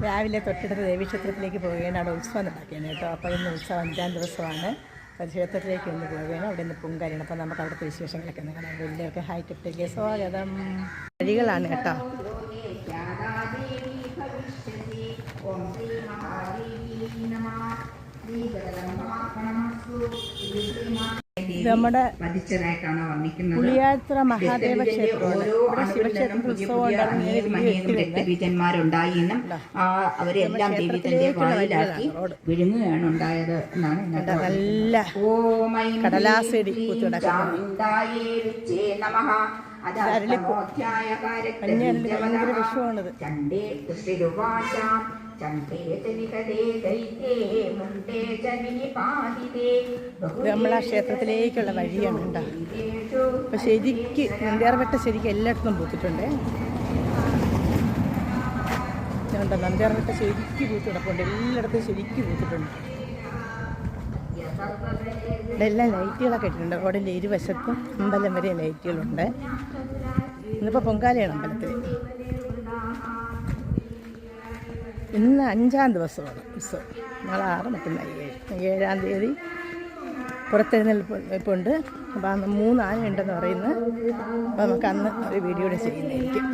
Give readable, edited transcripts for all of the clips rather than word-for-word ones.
രാവിലെ തൊട്ടടുത്ത് ദേവീക്ഷേത്രത്തിലേക്ക് പോവുകയാണ്. അവിടെ ഉത്സവം നടക്കുകയാണ് കേട്ടോ. അപ്പോൾ ഇന്ന് ഉത്സവം 5-ാം ദിവസമാണ്. അപ്പോൾ ക്ഷേത്രത്തിലേക്ക് ഒന്ന് പോവുകയാണ്. അവിടെ നിന്ന് പൊങ്കാലയാണ്. അപ്പോൾ നമുക്ക് അവിടുത്തെ വിശേഷങ്ങളൊക്കെ ഒന്ന് കാണാം. വലിയവർക്ക് ഹൈടെക്കിലേക്ക് സ്വാഗതം. വഴികളാണ് കേട്ടോ. നമ്മുടെ പുളിയാത്ര മഹാദേവ ക്ഷേത്രമാണ്. ഇവിടെ ശിവക്ഷേത്രത്തിൽ ദേവീജന്മാരുണ്ടായിന്നും അവരെല്ലാം ദൈവത്തിന്റെ വായിലാക്കി വിഴുങ്ങുകയാണ് ഉണ്ടായത് എന്നാണ് നല്ല കടലാസടി ഭയങ്കര വിഷമാണിത്. നമ്മളാ ക്ഷേത്രത്തിലേക്കുള്ള വഴിയാണ് ഉണ്ടാ. അപ്പൊ ശരിക്ക് നന്ദ്യാർവട്ട ശരിക്കും എല്ലായിടത്തും പൂത്തിട്ടുണ്ട്. നന്ദ്യാർവട്ട ശരിക്ക് പൂത്തിടപ്പുണ്ട്. എല്ലായിടത്തും ശരിക്ക് പൂത്തിട്ടുണ്ട്. ഇവിടെ എല്ലാം ലൈറ്റുകളൊക്കെ ഇട്ടിട്ടുണ്ട്. റോഡിൻ്റെ ഇരുവശത്തും അമ്പലം വരെ ലൈറ്റുകളുണ്ട്. ഇന്നിപ്പോൾ പൊങ്കാലയാണ് അമ്പലത്തിൽ. ഇന്ന് 5-ാം ദിവസമാണ് ഉത്സവം. നാളെ 6, മറ്റന്നാൾ 7-ാം തീയതി പുറത്തെഴുന്നേൽപ്പുണ്ട്. അപ്പോൾ അന്ന് 3 ആന ഉണ്ടെന്ന് പറയുന്നത്. അപ്പോൾ നമുക്ക് അന്ന് ഒരു വീഡിയോ കൂടെ ചെയ്യുന്നതായിരിക്കും.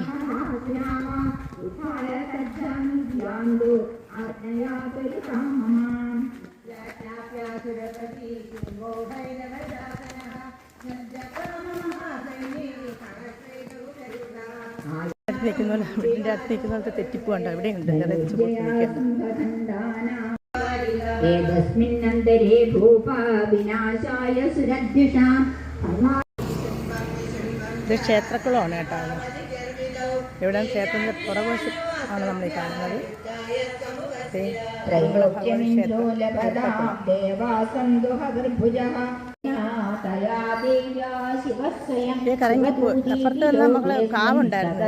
വീടിൻ്റെ അടുത്ത് നിൽക്കുന്ന പോലത്തെ തെറ്റിപ്പോണ്ട ഇവിടെയുണ്ട്. ഇത് ക്ഷേത്രക്കുളമാണ് കേട്ടോ. ഇവിടെ ക്ഷേത്രത്തിൻ്റെ പുറകുവശം ആണ് നമ്മൾ ഈ കാണുന്നത്. കറങ്ങിപ്പോയി. അപ്പുറത്ത് നമ്മള് കാവുണ്ടായിരുന്നു.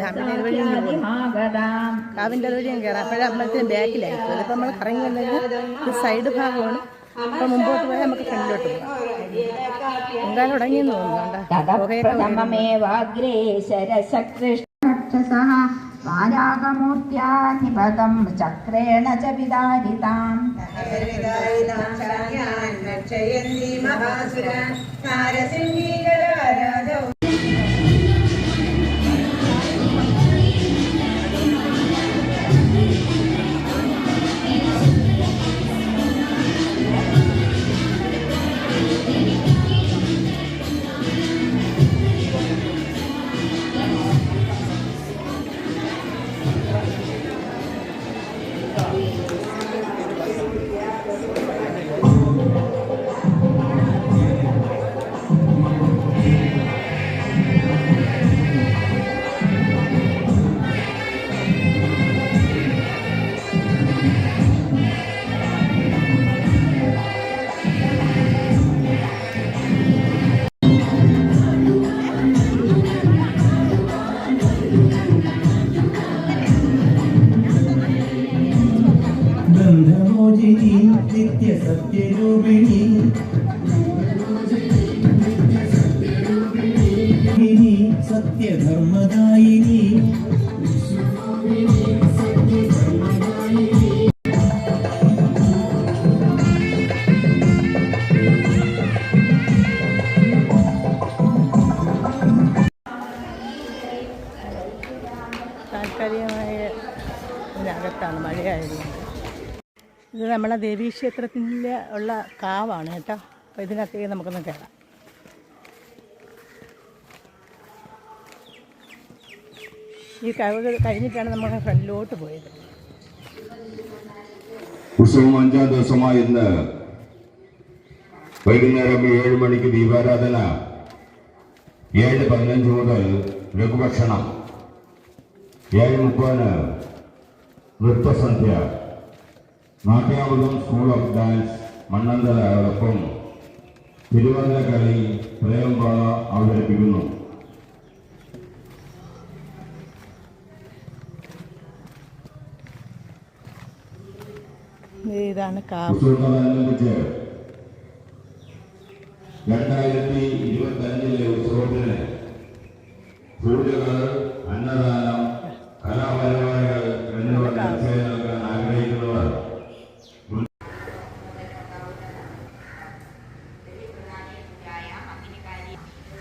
കാവിൻ്റെ അതുവഴി ഞാൻ കയറാം. അപ്പോഴേ അമ്പലത്തിന് ബാക്കിലായിരിക്കും. അതിപ്പോൾ നമ്മൾ കറങ്ങി വന്നത് സൈഡ് ഭാഗമാണ്. അപ്പൊ മുമ്പോട്ട് പോയാൽ നമുക്ക് ഫ്രണ്ടിലോട്ട് പോകാം. എന്തായാലും തുടങ്ങിയെന്ന് തോന്നുന്നുണ്ട്. വാരാഗമൂർത്തിയാനിപദം ചക്രേണ ച വിദാരിതാം സത്യരൂപിണി സത്യധർമ്മദായിനി താൽക്കാലികമായ ഇതിനകത്താണ് മഴയായതുകൊണ്ട്. ഇത് നമ്മളെ ദേവീക്ഷേത്രത്തിൻ്റെ ഉള്ള കാവാണ് കേട്ടോ. അപ്പോൾ ഇതിനകത്തേക്ക് നമുക്കൊന്ന് കയറാം. ഈ കാവ് കഴിഞ്ഞിട്ടാണ് നമ്മൾ ഫ്രണ്ടിലോട്ട് പോയത്. ഉത്സവം 5-ാം ദിവസമായി ഇന്ന് വൈകുന്നേരം 7 മണിക്ക് ദീപാരാധന, 7:15 മുതൽ ലഘുഭക്ഷണം, 7:30 നൃത്തസന്ധ്യ, നാട്യാമൃതം സ്കൂൾ ഓഫ് ഡാൻസ് മണ്ണന്തലയോടൊപ്പം തിരുവാതിരക്കളി പ്രേംപാള അവതരിപ്പിക്കുന്നു. ഇതാണ് ഉത്സവത്തോടനുബന്ധിച്ച് 2025 ഉത്സവത്തിന് പൂജകൾ, അന്നദാനം, കലാപരിപാടികൾ എന്നിവ നടത്താൻ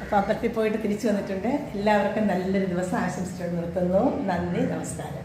അപ്പോൾ അമ്പലത്തിൽ പോയിട്ട് തിരിച്ചു വന്നിട്ടുണ്ട്. എല്ലാവർക്കും നല്ലൊരു ദിവസം ആശംസിച്ചുകൊണ്ട് നിർത്തുന്നു. നന്ദി, നമസ്കാരം.